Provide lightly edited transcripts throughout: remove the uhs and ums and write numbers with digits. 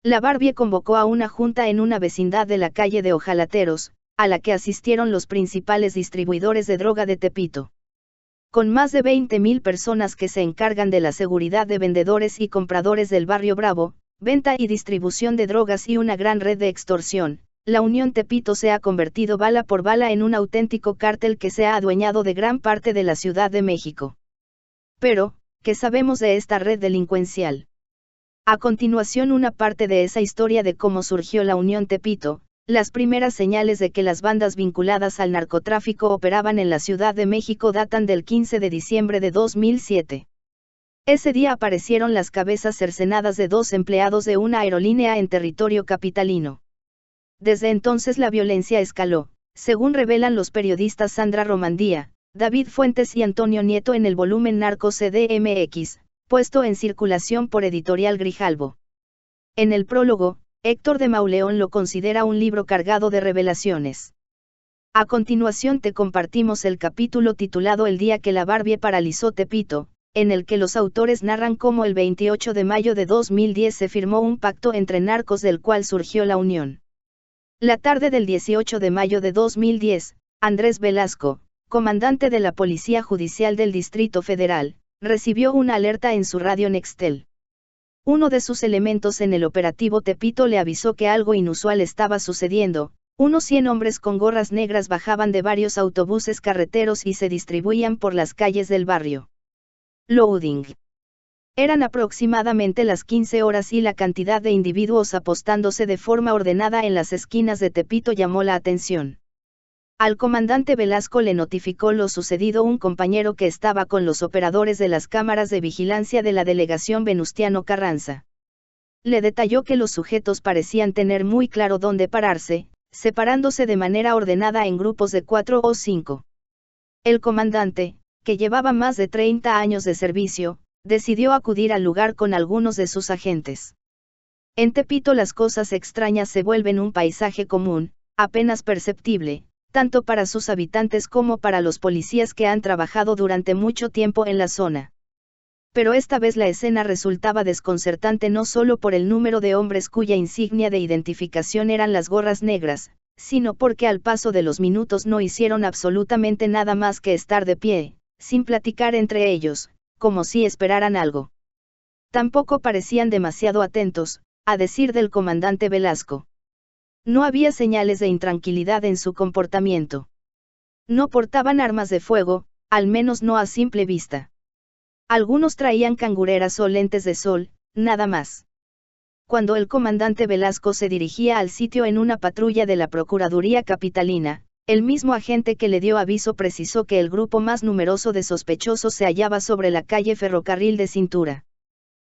La Barbie convocó a una junta en una vecindad de la calle de Ojalateros, a la que asistieron los principales distribuidores de droga de Tepito. Con más de 20.000 personas que se encargan de la seguridad de vendedores y compradores del barrio Bravo, venta y distribución de drogas y una gran red de extorsión, la Unión Tepito se ha convertido bala por bala en un auténtico cártel que se ha adueñado de gran parte de la Ciudad de México. Pero, ¿qué sabemos de esta red delincuencial? A continuación una parte de esa historia de cómo surgió la Unión Tepito, las primeras señales de que las bandas vinculadas al narcotráfico operaban en la Ciudad de México datan del 15 de diciembre de 2007. Ese día aparecieron las cabezas cercenadas de 2 empleados de una aerolínea en territorio capitalino. Desde entonces la violencia escaló, según revelan los periodistas Sandra Romandía, David Fuentes y Antonio Nieto en el volumen Narcos CDMX, puesto en circulación por Editorial Grijalbo. En el prólogo, Héctor de Mauleón lo considera un libro cargado de revelaciones. A continuación te compartimos el capítulo titulado El día que la Barbie paralizó Tepito, en el que los autores narran cómo el 28 de mayo de 2010 se firmó un pacto entre narcos del cual surgió la unión. La tarde del 18 de mayo de 2010, Andrés Velasco, comandante de la Policía Judicial del Distrito Federal, recibió una alerta en su radio Nextel. Uno de sus elementos en el operativo Tepito le avisó que algo inusual estaba sucediendo. Unos 100 hombres con gorras negras bajaban de varios autobuses carreteros y se distribuían por las calles del barrio. Loading. Eran aproximadamente las 15 horas y la cantidad de individuos apostándose de forma ordenada en las esquinas de Tepito llamó la atención. Al comandante Velasco le notificó lo sucedido un compañero que estaba con los operadores de las cámaras de vigilancia de la delegación Venustiano Carranza. Le detalló que los sujetos parecían tener muy claro dónde pararse, separándose de manera ordenada en grupos de 4 o 5. El comandante, que llevaba más de 30 años de servicio, decidió acudir al lugar con algunos de sus agentes. En Tepito las cosas extrañas se vuelven un paisaje común, apenas perceptible, tanto para sus habitantes como para los policías que han trabajado durante mucho tiempo en la zona. Pero esta vez la escena resultaba desconcertante no solo por el número de hombres cuya insignia de identificación eran las gorras negras, sino porque al paso de los minutos no hicieron absolutamente nada más que estar de pie, sin platicar entre ellos, como si esperaran algo. Tampoco parecían demasiado atentos, a decir del comandante Velasco. No había señales de intranquilidad en su comportamiento. No portaban armas de fuego, al menos no a simple vista. Algunos traían cangureras o lentes de sol, nada más. Cuando el comandante Velasco se dirigía al sitio en una patrulla de la Procuraduría Capitalina, el mismo agente que le dio aviso precisó que el grupo más numeroso de sospechosos se hallaba sobre la calle Ferrocarril de Cintura.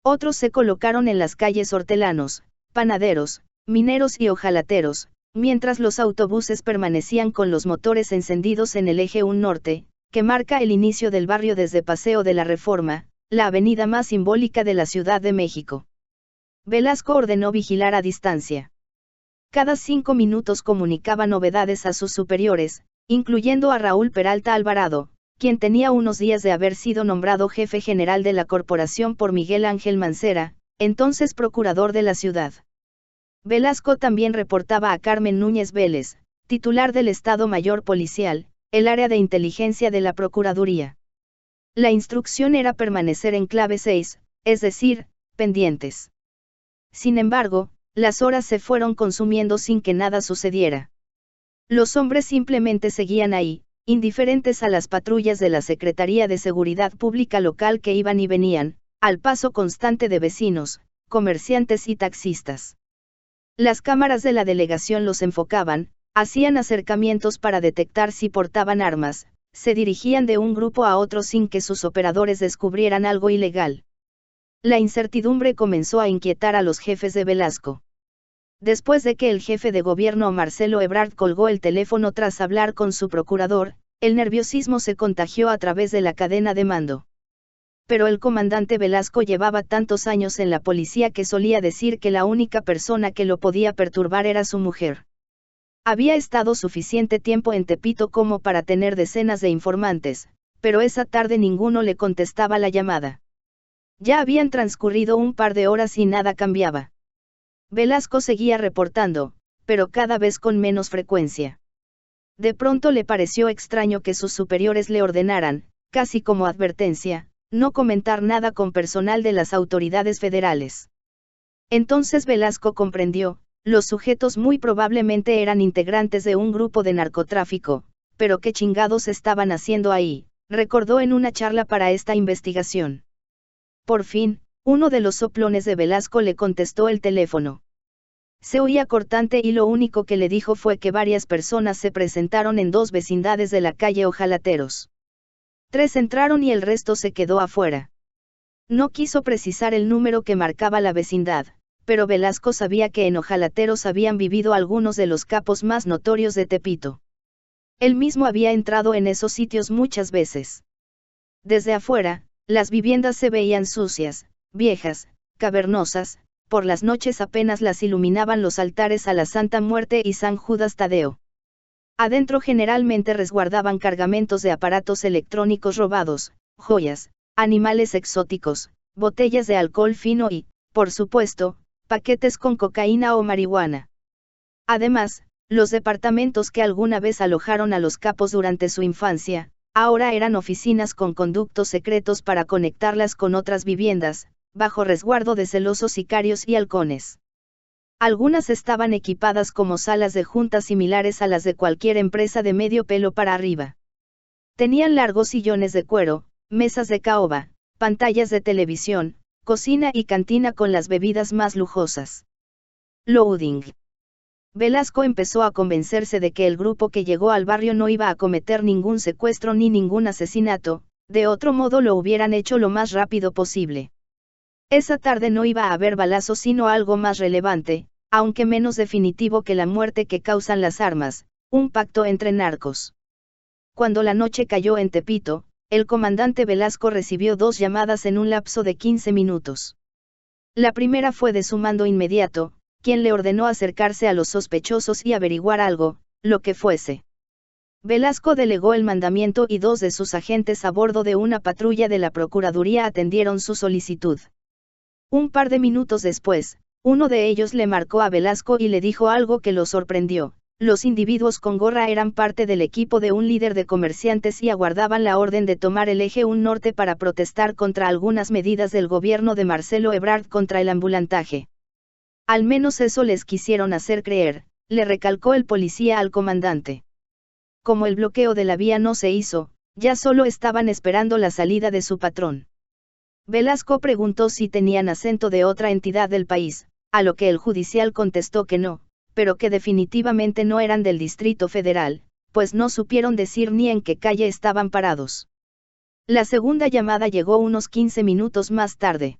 Otros se colocaron en las calles Hortelanos, Panaderos, Mineros y Ojalateros, mientras los autobuses permanecían con los motores encendidos en el eje 1 Norte, que marca el inicio del barrio desde Paseo de la Reforma, la avenida más simbólica de la Ciudad de México. Velasco ordenó vigilar a distancia. Cada 5 minutos comunicaba novedades a sus superiores, incluyendo a Raúl Peralta Alvarado, quien tenía unos días de haber sido nombrado jefe general de la corporación por Miguel Ángel Mancera, entonces procurador de la ciudad. Velasco también reportaba a Carmen Núñez Vélez, titular del Estado Mayor Policial, el área de inteligencia de la Procuraduría. La instrucción era permanecer en clave 6, es decir, pendientes. Sin embargo, las horas se fueron consumiendo sin que nada sucediera. Los hombres simplemente seguían ahí, indiferentes a las patrullas de la Secretaría de Seguridad Pública local que iban y venían, al paso constante de vecinos, comerciantes y taxistas. Las cámaras de la delegación los enfocaban, hacían acercamientos para detectar si portaban armas, se dirigían de un grupo a otro sin que sus operadores descubrieran algo ilegal. La incertidumbre comenzó a inquietar a los jefes de Velasco. Después de que el jefe de gobierno Marcelo Ebrard colgó el teléfono tras hablar con su procurador, el nerviosismo se contagió a través de la cadena de mando. Pero el comandante Velasco llevaba tantos años en la policía que solía decir que la única persona que lo podía perturbar era su mujer. Había estado suficiente tiempo en Tepito como para tener decenas de informantes, pero esa tarde ninguno le contestaba la llamada. Ya habían transcurrido un par de horas y nada cambiaba. Velasco seguía reportando, pero cada vez con menos frecuencia. De pronto le pareció extraño que sus superiores le ordenaran, casi como advertencia, no comentar nada con personal de las autoridades federales. Entonces Velasco comprendió, los sujetos muy probablemente eran integrantes de un grupo de narcotráfico, pero qué chingados estaban haciendo ahí, recordó en una charla para esta investigación. Por fin, uno de los soplones de Velasco le contestó el teléfono. Se oía cortante y lo único que le dijo fue que varias personas se presentaron en 2 vecindades de la calle Ojalateros. 3 entraron y el resto se quedó afuera. No quiso precisar el número que marcaba la vecindad, pero Velasco sabía que en Ojalateros habían vivido algunos de los capos más notorios de Tepito. Él mismo había entrado en esos sitios muchas veces. Desde afuera, las viviendas se veían sucias, viejas, cavernosas, por las noches apenas las iluminaban los altares a la Santa Muerte y San Judas Tadeo. Adentro generalmente resguardaban cargamentos de aparatos electrónicos robados, joyas, animales exóticos, botellas de alcohol fino y, por supuesto, paquetes con cocaína o marihuana. Además, los departamentos que alguna vez alojaron a los capos durante su infancia, ahora eran oficinas con conductos secretos para conectarlas con otras viviendas, bajo resguardo de celosos sicarios y halcones. Algunas estaban equipadas como salas de juntas similares a las de cualquier empresa de medio pelo para arriba. Tenían largos sillones de cuero, mesas de caoba, pantallas de televisión, cocina y cantina con las bebidas más lujosas. Loading. Velasco empezó a convencerse de que el grupo que llegó al barrio no iba a cometer ningún secuestro ni ningún asesinato, de otro modo lo hubieran hecho lo más rápido posible. Esa tarde no iba a haber balazos sino algo más relevante, aunque menos definitivo que la muerte que causan las armas, un pacto entre narcos. Cuando la noche cayó en Tepito, el comandante Velasco recibió 2 llamadas en un lapso de 15 minutos. La primera fue de su mando inmediato, quien le ordenó acercarse a los sospechosos y averiguar algo, lo que fuese. Velasco delegó el mandamiento y 2 de sus agentes a bordo de una patrulla de la Procuraduría atendieron su solicitud. Un par de minutos después, uno de ellos le marcó a Velasco y le dijo algo que lo sorprendió. Los individuos con gorra eran parte del equipo de un líder de comerciantes y aguardaban la orden de tomar el eje 1 norte para protestar contra algunas medidas del gobierno de Marcelo Ebrard contra el ambulantaje. Al menos eso les quisieron hacer creer, le recalcó el policía al comandante. Como el bloqueo de la vía no se hizo, ya solo estaban esperando la salida de su patrón. Velasco preguntó si tenían acento de otra entidad del país, a lo que el judicial contestó que no, pero que definitivamente no eran del Distrito Federal, pues no supieron decir ni en qué calle estaban parados. La segunda llamada llegó unos 15 minutos más tarde.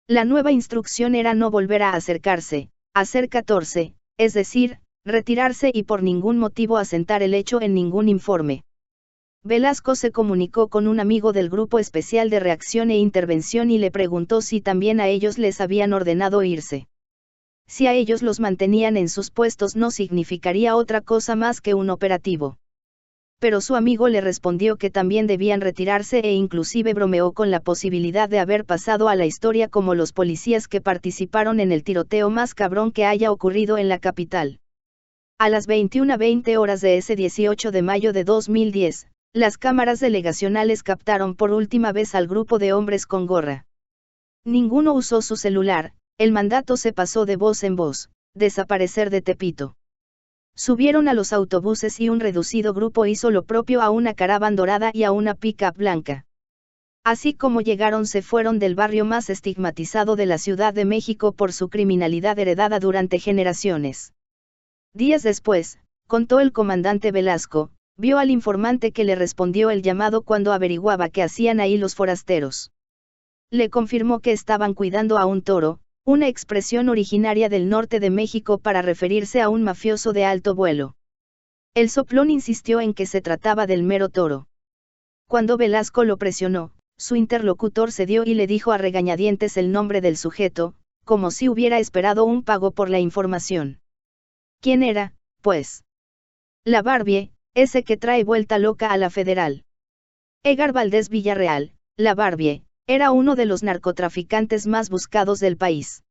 La nueva instrucción era no volver a acercarse, hacer 14, es decir, retirarse y por ningún motivo asentar el hecho en ningún informe. Velasco se comunicó con un amigo del Grupo Especial de Reacción e Intervención y le preguntó si también a ellos les habían ordenado irse. Si a ellos los mantenían en sus puestos no significaría otra cosa más que un operativo. Pero su amigo le respondió que también debían retirarse e inclusive bromeó con la posibilidad de haber pasado a la historia como los policías que participaron en el tiroteo más cabrón que haya ocurrido en la capital. A las 21:20 horas de ese 18 de mayo de 2010, las cámaras delegacionales captaron por última vez al grupo de hombres con gorra. Ninguno usó su celular, el mandato se pasó de voz en voz, desaparecer de Tepito. Subieron a los autobuses y un reducido grupo hizo lo propio a una caravana dorada y a una pick-up blanca. Así como llegaron se fueron del barrio más estigmatizado de la Ciudad de México por su criminalidad heredada durante generaciones. Días después, contó el comandante Velasco, vio al informante que le respondió el llamado cuando averiguaba qué hacían ahí los forasteros. Le confirmó que estaban cuidando a un toro, una expresión originaria del norte de México para referirse a un mafioso de alto vuelo. El soplón insistió en que se trataba del mero toro. Cuando Velasco lo presionó, su interlocutor cedió y le dijo a regañadientes el nombre del sujeto, como si hubiera esperado un pago por la información. ¿Quién era, pues? La Barbie, ese que trae vuelta loca a la federal. Edgar Valdés Villarreal, la Barbie, era uno de los narcotraficantes más buscados del país.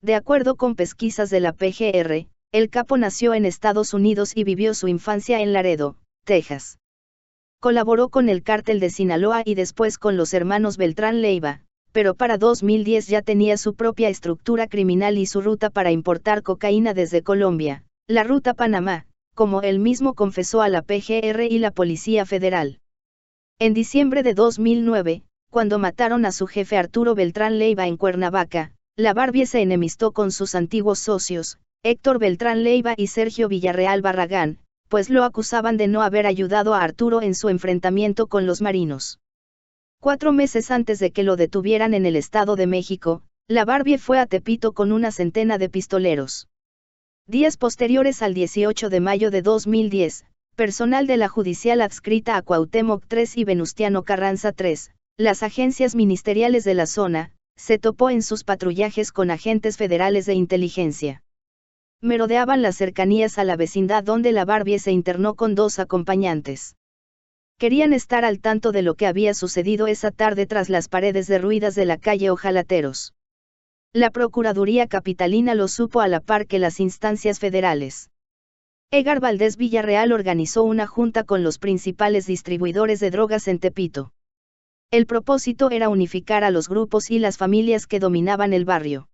De acuerdo con pesquisas de la PGR, el capo nació en Estados Unidos y vivió su infancia en Laredo, Texas. Colaboró con el cártel de Sinaloa y después con los hermanos Beltrán Leiva, pero para 2010 ya tenía su propia estructura criminal y su ruta para importar cocaína desde Colombia, la ruta Panamá, como él mismo confesó a la PGR y la Policía Federal. En diciembre de 2009, cuando mataron a su jefe Arturo Beltrán Leiva en Cuernavaca, la Barbie se enemistó con sus antiguos socios, Héctor Beltrán Leiva y Sergio Villarreal Barragán, pues lo acusaban de no haber ayudado a Arturo en su enfrentamiento con los marinos. 4 meses antes de que lo detuvieran en el Estado de México, la Barbie fue a Tepito con una centena de pistoleros. Días posteriores al 18 de mayo de 2010, personal de la judicial adscrita a Cuauhtémoc III y Venustiano Carranza III, las agencias ministeriales de la zona, se topó en sus patrullajes con agentes federales de inteligencia. Merodeaban las cercanías a la vecindad donde la Barbie se internó con 2 acompañantes. Querían estar al tanto de lo que había sucedido esa tarde tras las paredes derruidas de la calle Ojalateros. La Procuraduría Capitalina lo supo a la par que las instancias federales. Edgar Valdés Villarreal organizó una junta con los principales distribuidores de drogas en Tepito. El propósito era unificar a los grupos y las familias que dominaban el barrio.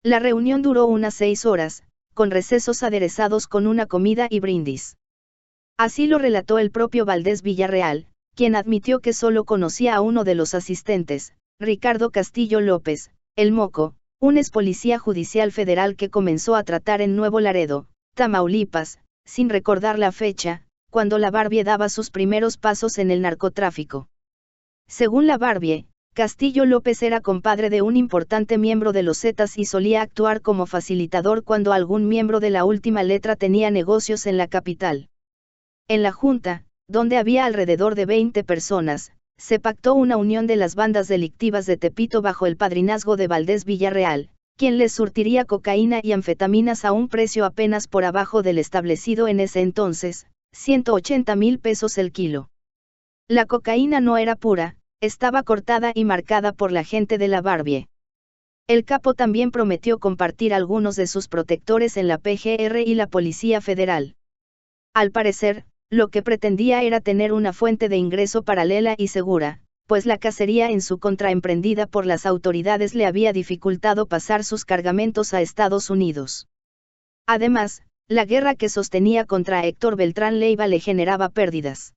La reunión duró unas 6 horas, con recesos aderezados con una comida y brindis. Así lo relató el propio Valdés Villarreal, quien admitió que solo conocía a uno de los asistentes, Ricardo Castillo López, el Moco, un ex policía judicial federal que comenzó a tratar en Nuevo Laredo, Tamaulipas, sin recordar la fecha, cuando la Barbie daba sus primeros pasos en el narcotráfico. Según la Barbie, Castillo López era compadre de un importante miembro de los Zetas y solía actuar como facilitador cuando algún miembro de la última letra tenía negocios en la capital. En la junta, donde había alrededor de 20 personas, se pactó una unión de las bandas delictivas de Tepito bajo el padrinazgo de Valdés Villarreal, quien les surtiría cocaína y anfetaminas a un precio apenas por abajo del establecido en ese entonces, 180,000 pesos el kilo. La cocaína no era pura, estaba cortada y marcada por la gente de la Barbie. El capo también prometió compartir algunos de sus protectores en la PGR y la Policía Federal. Al parecer, lo que pretendía era tener una fuente de ingreso paralela y segura, pues la cacería en su contra emprendida por las autoridades le había dificultado pasar sus cargamentos a Estados Unidos. Además, la guerra que sostenía contra Héctor Beltrán Leiva le generaba pérdidas.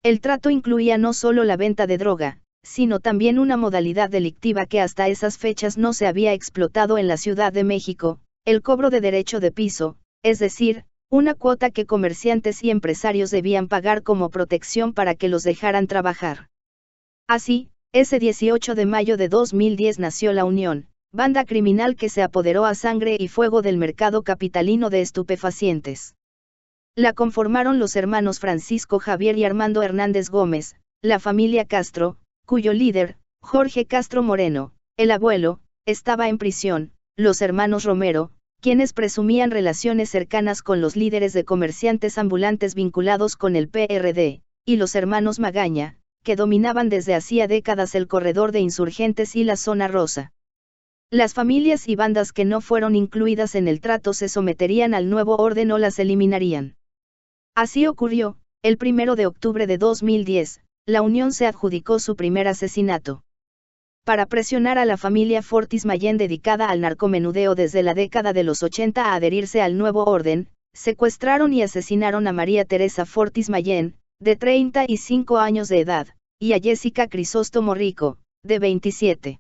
El trato incluía no solo la venta de droga, sino también una modalidad delictiva que hasta esas fechas no se había explotado en la Ciudad de México, el cobro de derecho de piso, es decir, una cuota que comerciantes y empresarios debían pagar como protección para que los dejaran trabajar. Así, ese 18 de mayo de 2010 nació La Unión, banda criminal que se apoderó a sangre y fuego del mercado capitalino de estupefacientes. La conformaron los hermanos Francisco Javier y Armando Hernández Gómez, la familia Castro, cuyo líder, Jorge Castro Moreno, el abuelo, estaba en prisión, los hermanos Romero, quienes presumían relaciones cercanas con los líderes de comerciantes ambulantes vinculados con el PRD, y los hermanos Magaña, que dominaban desde hacía décadas el corredor de insurgentes y la zona rosa. Las familias y bandas que no fueron incluidas en el trato se someterían al nuevo orden o las eliminarían. Así ocurrió, el 1 de octubre de 2010, la Unión se adjudicó su primer asesinato. Para presionar a la familia Fortis Mayén dedicada al narcomenudeo desde la década de los 80 a adherirse al nuevo orden, secuestraron y asesinaron a María Teresa Fortis Mayén, de 35 años de edad, y a Jessica Crisóstomo Rico, de 27.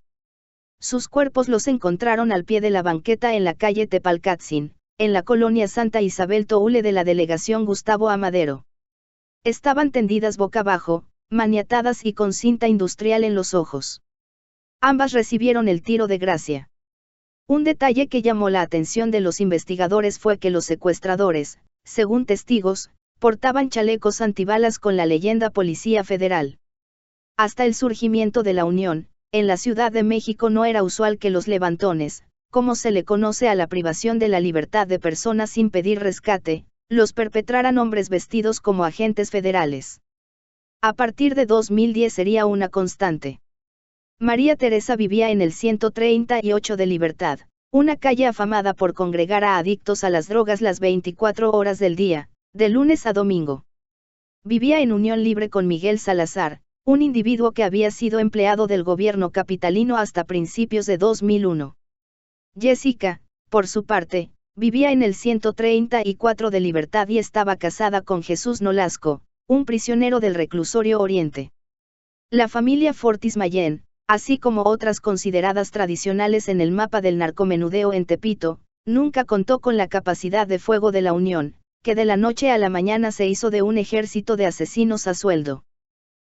Sus cuerpos los encontraron al pie de la banqueta en la calle Tepalcatzin, en la colonia Santa Isabel Toule de la delegación Gustavo Amadero. Estaban tendidas boca abajo, maniatadas y con cinta industrial en los ojos. Ambas recibieron el tiro de gracia. Un detalle que llamó la atención de los investigadores fue que los secuestradores, según testigos, portaban chalecos antibalas con la leyenda Policía Federal. Hasta el surgimiento de la Unión, en la Ciudad de México no era usual que los levantones, como se le conoce a la privación de la libertad de personas sin pedir rescate, los perpetraran hombres vestidos como agentes federales. A partir de 2010 sería una constante. María Teresa vivía en el 138 de Libertad, una calle afamada por congregar a adictos a las drogas las 24 horas del día, de lunes a domingo. Vivía en unión libre con Miguel Salazar, un individuo que había sido empleado del gobierno capitalino hasta principios de 2001. Jessica, por su parte, vivía en el 134 de Libertad y estaba casada con Jesús Nolasco, un prisionero del reclusorio Oriente. La familia Fortis Mayen, así como otras consideradas tradicionales en el mapa del narcomenudeo en Tepito, nunca contó con la capacidad de fuego de la Unión, que de la noche a la mañana se hizo de un ejército de asesinos a sueldo.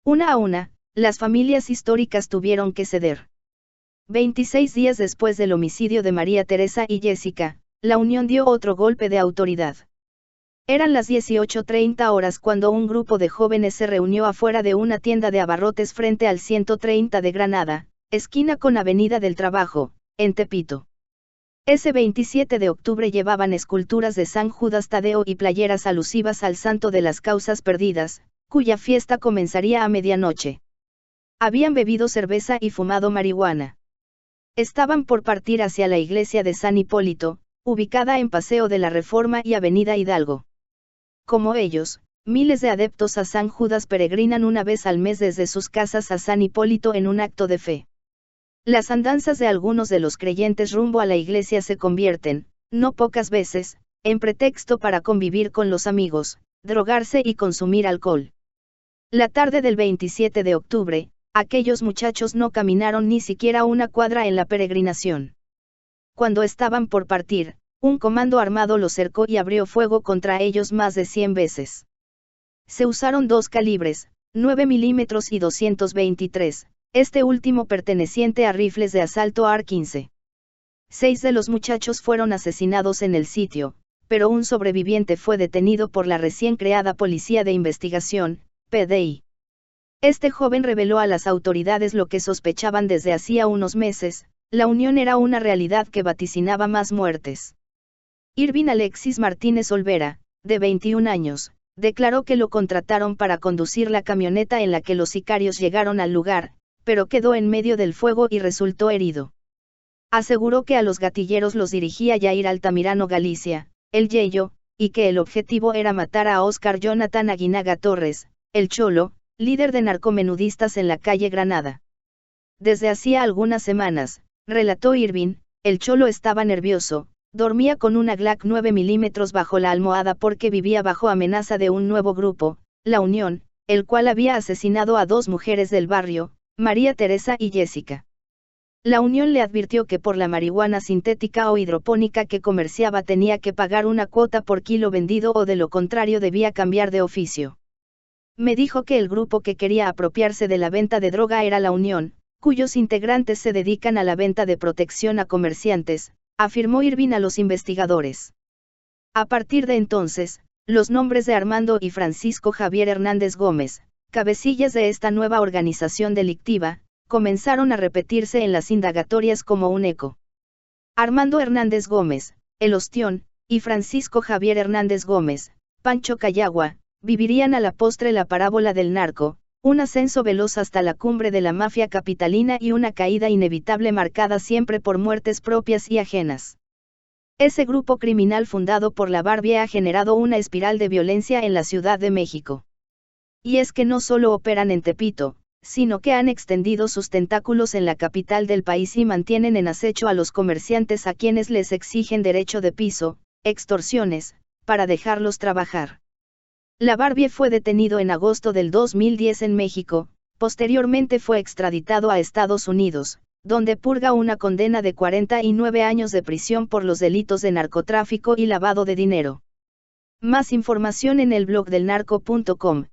Una a una, las familias históricas tuvieron que ceder. 26 días después del homicidio de María Teresa y Jessica, la Unión dio otro golpe de autoridad. Eran las 18:30 horas cuando un grupo de jóvenes se reunió afuera de una tienda de abarrotes frente al 130 de Granada, esquina con Avenida del Trabajo, en Tepito. Ese 27 de octubre llevaban esculturas de San Judas Tadeo y playeras alusivas al santo de las causas perdidas, cuya fiesta comenzaría a medianoche. Habían bebido cerveza y fumado marihuana. Estaban por partir hacia la iglesia de San Hipólito, ubicada en Paseo de la Reforma y Avenida Hidalgo. Como ellos, miles de adeptos a San Judas peregrinan una vez al mes desde sus casas a San Hipólito en un acto de fe. Las andanzas de algunos de los creyentes rumbo a la iglesia se convierten, no pocas veces, en pretexto para convivir con los amigos, drogarse y consumir alcohol. La tarde del 27 de octubre, aquellos muchachos no caminaron ni siquiera una cuadra en la peregrinación. Cuando estaban por partir, un comando armado los cercó y abrió fuego contra ellos más de 100 veces. Se usaron 2 calibres, 9 milímetros y 223, este último perteneciente a rifles de asalto AR-15. 6 de los muchachos fueron asesinados en el sitio, pero un sobreviviente fue detenido por la recién creada Policía de Investigación, PDI. Este joven reveló a las autoridades lo que sospechaban desde hacía unos meses: la Unión era una realidad que vaticinaba más muertes. Irving Alexis Martínez Olvera, de 21 años, declaró que lo contrataron para conducir la camioneta en la que los sicarios llegaron al lugar, pero quedó en medio del fuego y resultó herido. Aseguró que a los gatilleros los dirigía Jair Altamirano Galicia, el Yeyo, y que el objetivo era matar a Óscar Jonathan Aguinaga Torres, el Cholo, líder de narcomenudistas en la calle Granada. Desde hacía algunas semanas, relató Irving, el Cholo estaba nervioso. Dormía con una Glock 9 milímetros bajo la almohada porque vivía bajo amenaza de un nuevo grupo, la Unión, el cual había asesinado a 2 mujeres del barrio, María Teresa y Jessica. La Unión le advirtió que por la marihuana sintética o hidropónica que comerciaba tenía que pagar una cuota por kilo vendido o de lo contrario debía cambiar de oficio. Me dijo que el grupo que quería apropiarse de la venta de droga era la Unión, cuyos integrantes se dedican a la venta de protección a comerciantes, afirmó Irving a los investigadores. A partir de entonces, los nombres de Armando y Francisco Javier Hernández Gómez, cabecillas de esta nueva organización delictiva, comenzaron a repetirse en las indagatorias como un eco. Armando Hernández Gómez, el Ostión, y Francisco Javier Hernández Gómez, Pancho Cayagua, vivirían a la postre la parábola del narco, un ascenso veloz hasta la cumbre de la mafia capitalina y una caída inevitable marcada siempre por muertes propias y ajenas. Ese grupo criminal fundado por la Barbie ha generado una espiral de violencia en la Ciudad de México. Y es que no solo operan en Tepito, sino que han extendido sus tentáculos en la capital del país y mantienen en acecho a los comerciantes a quienes les exigen derecho de piso, extorsiones, para dejarlos trabajar. La Barbie fue detenido en agosto del 2010 en México, posteriormente fue extraditado a Estados Unidos, donde purga una condena de 49 años de prisión por los delitos de narcotráfico y lavado de dinero. Más información en el blog del narco.com.